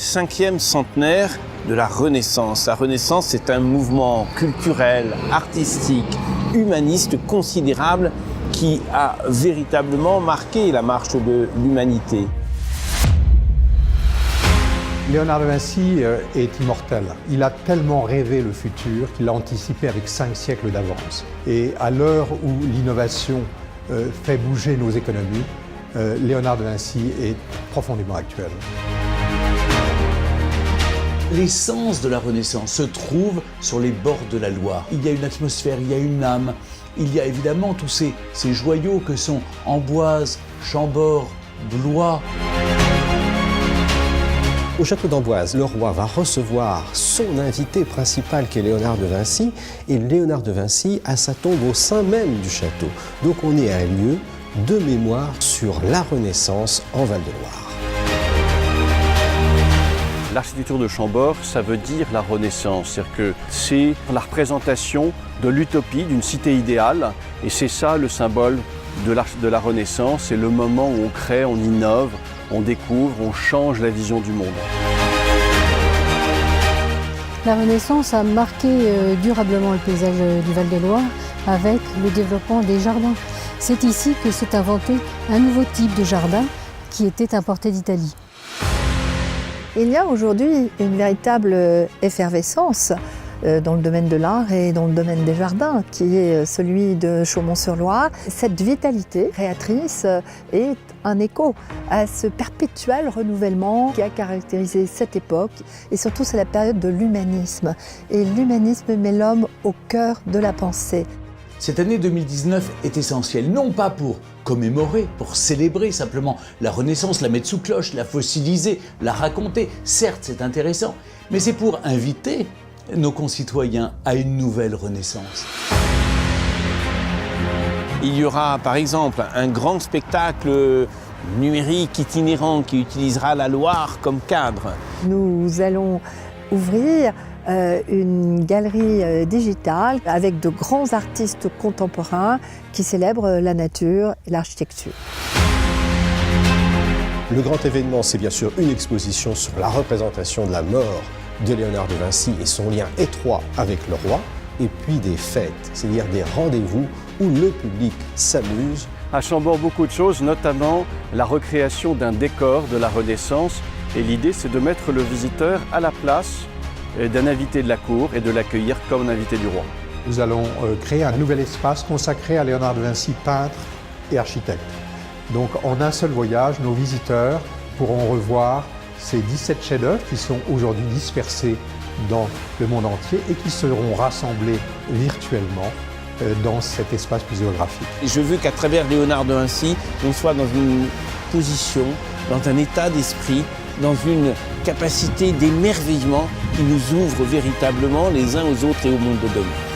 5e centenaire de la Renaissance. La Renaissance, c'est un mouvement culturel, artistique, humaniste considérable qui a véritablement marqué la marche de l'humanité. Léonard de Vinci est immortel. Il a tellement rêvé le futur qu'il l'a anticipé avec 5 siècles d'avance. Et à l'heure où l'innovation fait bouger nos économies, Léonard de Vinci est profondément actuel. L'essence de la Renaissance se trouve sur les bords de la Loire. Il y a une atmosphère, il y a une âme. Il y a évidemment tous ces joyaux que sont Amboise, Chambord, Blois. Au château d'Amboise, le roi va recevoir son invité principal qui est Léonard de Vinci, et Léonard de Vinci a sa tombe au sein même du château. Donc on est à un lieu de mémoire sur la Renaissance en Val-de-Loire. L'architecture de Chambord, ça veut dire la Renaissance, c'est-à-dire que c'est la représentation de l'utopie, d'une cité idéale, et c'est ça le symbole de la Renaissance, c'est le moment où on crée, on innove, on découvre, on change la vision du monde. La Renaissance a marqué durablement le paysage du Val-de-Loire avec le développement des jardins. C'est ici que s'est inventé un nouveau type de jardin qui était importé d'Italie. Il y a aujourd'hui une véritable effervescence dans le domaine de l'art et dans le domaine des jardins, qui est celui de Chaumont-sur-Loire. Cette vitalité créatrice est un écho à ce perpétuel renouvellement qui a caractérisé cette époque. Et surtout, c'est la période de l'humanisme. Et l'humanisme met l'homme au cœur de la pensée. Cette année 2019 est essentielle, non pas pour commémorer, pour célébrer simplement la Renaissance, la mettre sous cloche, la fossiliser, la raconter. Certes, c'est intéressant, mais c'est pour inviter nos concitoyens à une nouvelle Renaissance. Il y aura par exemple un grand spectacle numérique itinérant qui utilisera la Loire comme cadre. Nous allons ouvrir une galerie digitale avec de grands artistes contemporains qui célèbrent la nature et l'architecture. Le grand événement, c'est bien sûr une exposition sur la représentation de la mort de Léonard de Vinci et son lien étroit avec le roi, et puis des fêtes, c'est-à-dire des rendez-vous où le public s'amuse. À Chambord, beaucoup de choses, notamment la recréation d'un décor de la Renaissance. Et l'idée, c'est de mettre le visiteur à la place d'un invité de la cour et de l'accueillir comme un invité du roi. Nous allons créer un nouvel espace consacré à Léonard de Vinci, peintre et architecte. Donc en un seul voyage, nos visiteurs pourront revoir ces 17 chefs-d'œuvre qui sont aujourd'hui dispersés dans le monde entier et qui seront rassemblés virtuellement dans cet espace muséographique. Je veux qu'à travers Léonard de Vinci, on soit dans une position, dans un état d'esprit, dans une capacité d'émerveillement qui nous ouvre véritablement les uns aux autres et au monde de demain.